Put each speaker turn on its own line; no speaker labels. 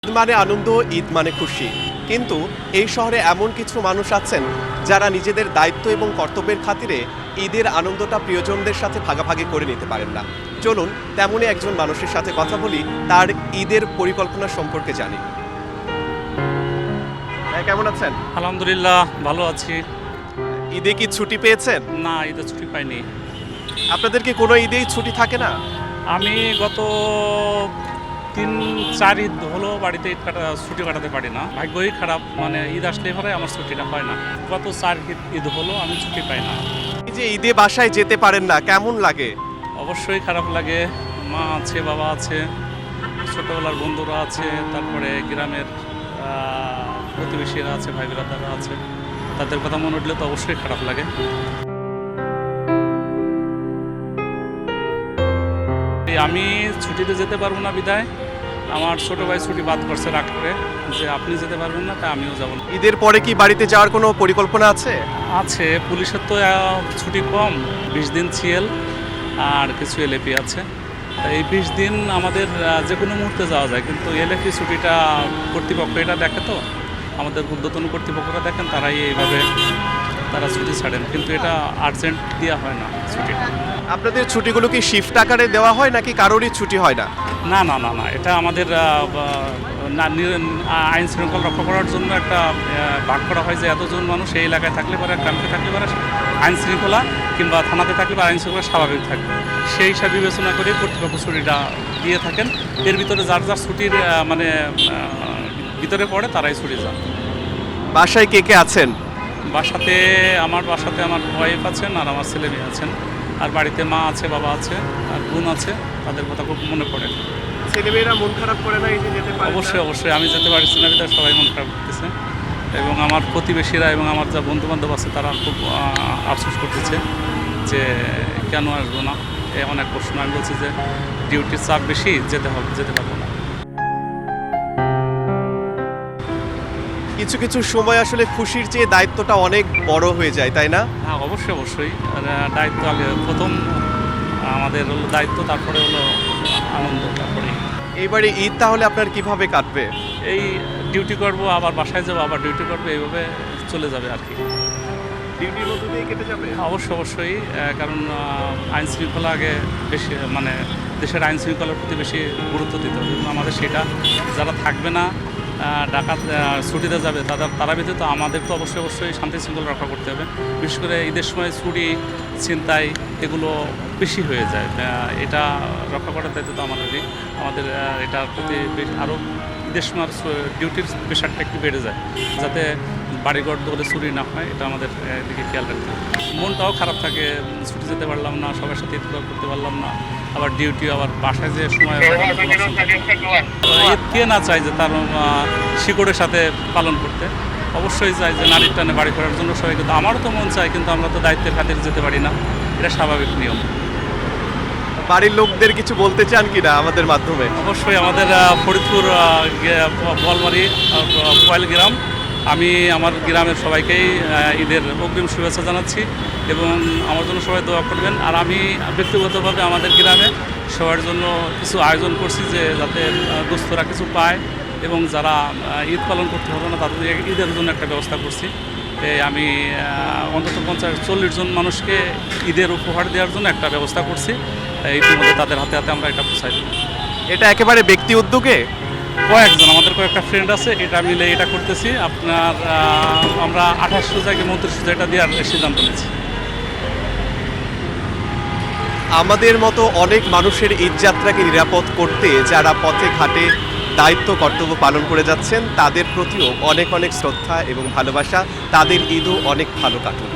ঈদ মানে আনন্দ, ঈদ মানে খুশি। কিন্তু এই শহরে এমন কিছু মানুষ আছেন যারা নিজেদের দায়িত্ব এবং কর্তব্যের খাতিরে ঈদের আনন্দটা প্রিয়জনদের সাথে ভাগাভাগি করে নিতে পারেন না। চলুন তেমনই একজন মানুষের সাথে কথা বলি, তার ঈদের পরিকল্পনা সম্পর্কে জানি। হ্যাঁ, কেমন আছেন?
আলহামদুলিল্লাহ ভালো আছি।
ঈদে কি ছুটি পেয়েছেন?
না, ঈদের ছুটি পাইনি।
আপনাদের কি কোনো ঈদেই ছুটি থাকে না?
আমি গত 3-4 ঈদ হলো বাড়িতে ছুটি কাটাতে পারি না। ভাগ্যই খারাপ, মানে ঈদ আসলে পরে আমার ছুটিটা হয় না। গত 4 ঈদ হলো আমি ছুটি পাই না।
এই যে ঈদে বাসায় যেতে পারেন না, কেমন লাগে?
অবশ্যই খারাপ লাগে। মা আছে, বাবা আছে, ছোটোবেলার বন্ধুরা আছে, তারপরে গ্রামের প্রতিবেশীরা আছে, ভাই ব্রাদাররা আছে, তাদের কথা মনে উঠলে তো অবশ্যই খারাপ লাগে। আমি ছুটিতে যেতে পারবো না বিদায় আমার ছোট ভাই ছুটি বাদ করছে রাগ করে যে আপনি যেতে পারবেন না, তাই আমিও যাব না।
ঈদের পরে কি বাড়িতে যাওয়ার কোনো পরিকল্পনা আছে?
আছে, পুলিশের তো ছুটি কম, 20 দিন সিএল আর কিছু এলএপি আছে। এই 20 দিন আমাদের যে কোনো মুহূর্তে যাওয়া যায়, কিন্তু এলএপি ছুটিটা কর্তৃপক্ষ এটা দেখে, তো আমাদের ঊর্ধ্বতন কর্তৃপক্ষরা দেখেন, তারাই এইভাবে তারা ছুটি ছাড়েন, কিন্তু এটা আর্জেন্ট দেওয়া হয় না ছুটিটা।
আপনাদের ছুটিগুলো কি শিফট আকারে দেওয়া হয় নাকি কারোরই ছুটি হয় না?
না না না না, এটা আমাদের আইন শৃঙ্খলা রক্ষা করার জন্য একটা ভাগ করা হয় যে এতজন মানুষ এই এলাকায় থাকলে পরে, গ্রামে থাকলে পরে আইন শৃঙ্খলা, কিংবা থানাতে থাকলে বা আইন শৃঙ্খলা স্বাভাবিক থাকবে, সেই হিসাবে বিবেচনা করে কর্তৃপক্ষ ছুটিটা দিয়ে থাকেন। এর ভিতরে যার যার ছুটির ভিতরে পড়ে তারাই ছুটি যান।
বাসায় কে কে আছেন?
বাসাতে আমার ওয়াইফ আছেন আর আমার ছেলে মেয়ে আছেন, আর বাড়িতে মা আছে, বাবা আছে, আর বোন আছে। তাদের কথা খুব মনে পড়ে।
ছেলেমেয়েরা মন খারাপ করে না এই যে যেতে পারে?
অবশ্যই অবশ্যই, আমি যেতে পারছি না বিধায় সবাই মন খারাপ করতেছে, এবং আমার প্রতিবেশীরা এবং আমার যা বন্ধু বান্ধব আছে তারা খুব আফসোস করতেছে যে কেন আসবো না। অনেক প্রশ্ন, আমি বলছি যে ডিউটির চাপ বেশি, যেতে পারবো না।
কিছু কিছু সময় আসলে খুশির চেয়ে দায়িত্বটা অনেক বড় হয়ে যায়, তাই না?
হ্যাঁ, অবশ্যই অবশ্যই, দায়িত্ব আগে, প্রথম আমাদের হলো দায়িত্ব, তারপরে হলো আনন্দ, তারপরে।
এইবারে ঈদ তাহলে আপনার কিভাবে কাটবে?
এই ডিউটি করবো, আবার বাসায় যাবো, আবার ডিউটি করবো, এইভাবে চলে যাবে আর কি।
ডিউটির মধ্যে দিয়ে কেটে যাবে?
অবশ্যই অবশ্যই, কারণ আইন শৃঙ্খলা আগে বেশি, মানে দেশের আইন শৃঙ্খলার প্রতি বেশি গুরুত্ব দিতে হবে, এবং আমাদের সেটা যারা থাকবে না, ডাকাত ছুটিতে যাবে, তারা ব্যতীত আমাদের তো অবশ্যই অবশ্যই শান্তি শৃঙ্খলা রক্ষা করতে হবে। বিশেষ করে ঈদের সময় চুরি, ছিনতাই এগুলো বেশি হয়ে যায়, এটা রক্ষা করার দায়িত্ব তো আমাদেরই। আমাদের এটার প্রতি আরও ঈদের সময় ডিউটির প্রেশারটা একটু বেড়ে যায়, যাতে বাড়িঘর দখলে চুরি না হয়, এটা আমাদের দিকে খেয়াল রাখতে হবে। মনটাও খারাপ থাকে, ছুটি যেতে পারলাম না, সবার সাথে ঈদ করতে পারলাম না, আবার ডিউটি, আবার বাসায় যে সময় ঈদ কে না চাই যে তার শিকড়ের সাথে পালন করতে। অবশ্যই চাই যে নারীর টানে বাড়ি করার জন্য সবাই, কিন্তু আমারও তো মন চাই, কিন্তু আমরা তো দায়িত্বের খাতিরে যেতে পারি না, এটা স্বাভাবিক নিয়ম।
বাড়ির লোকদের কিছু বলতে চান কিনা আমাদের মাধ্যমে?
অবশ্যই, আমাদের ফরিদপুর বোয়ালমারি পয়েল গ্রাম, আমি আমার গ্রামের সবাইকেই ঈদের অগ্রিম শুভেচ্ছা জানাচ্ছি, এবং আমার জন্য সবাই দোয়া করবেন। আর আমি ব্যক্তিগতভাবে আমাদের গ্রামে সবার জন্য কিছু আয়োজন করছি, যে যাতে দুস্থরা কিছু পায়, এবং যারা ঈদ পালন করতে পারবে না তাদের ঈদের জন্য একটা ব্যবস্থা করছি। আমি অন্তত 50-40 জন মানুষকে ঈদের উপহার দেওয়ার জন্য একটা ব্যবস্থা করছি। ইতিমধ্যে তাদের হাতে হাতে আমরা এটা পৌঁছাই দেব।
এটা একেবারে ব্যক্তি উদ্যোগে?
আমাদের কয়েকটা ফ্রেন্ড আছে, এটা মিলে এটা করতেছি। আপনার আমরা 28 জায়গায় 29 এটা দেওয়ার সিদ্ধান্ত নিয়েছি।
আমাদের মতো অনেক মানুষের ঈদযাত্রাকে নিরাপদ করতে যারা পথে ঘাটে দায়িত্ব কর্তব্য পালন করে যাচ্ছেন, তাদের প্রতিও অনেক অনেক শ্রদ্ধা এবং ভালোবাসা। তাদের ঈদও অনেক ভালো কাটুক।